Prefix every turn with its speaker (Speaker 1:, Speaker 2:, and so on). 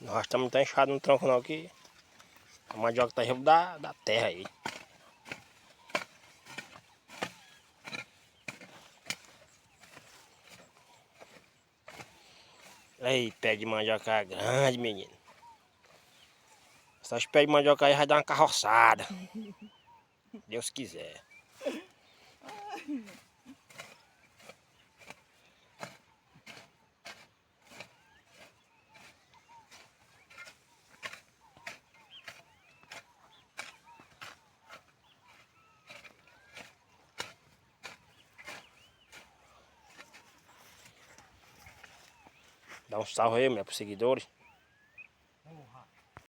Speaker 1: Nós estamos tão enxados no tronco não que a mandioca tá junto da terra aí. Aí, pé de mandioca grande, menino. Essas pés de mandioca aí vai dar uma carroçada. Deus quiser. Dá um salve aí, meu, pros seguidores.
Speaker 2: Porra.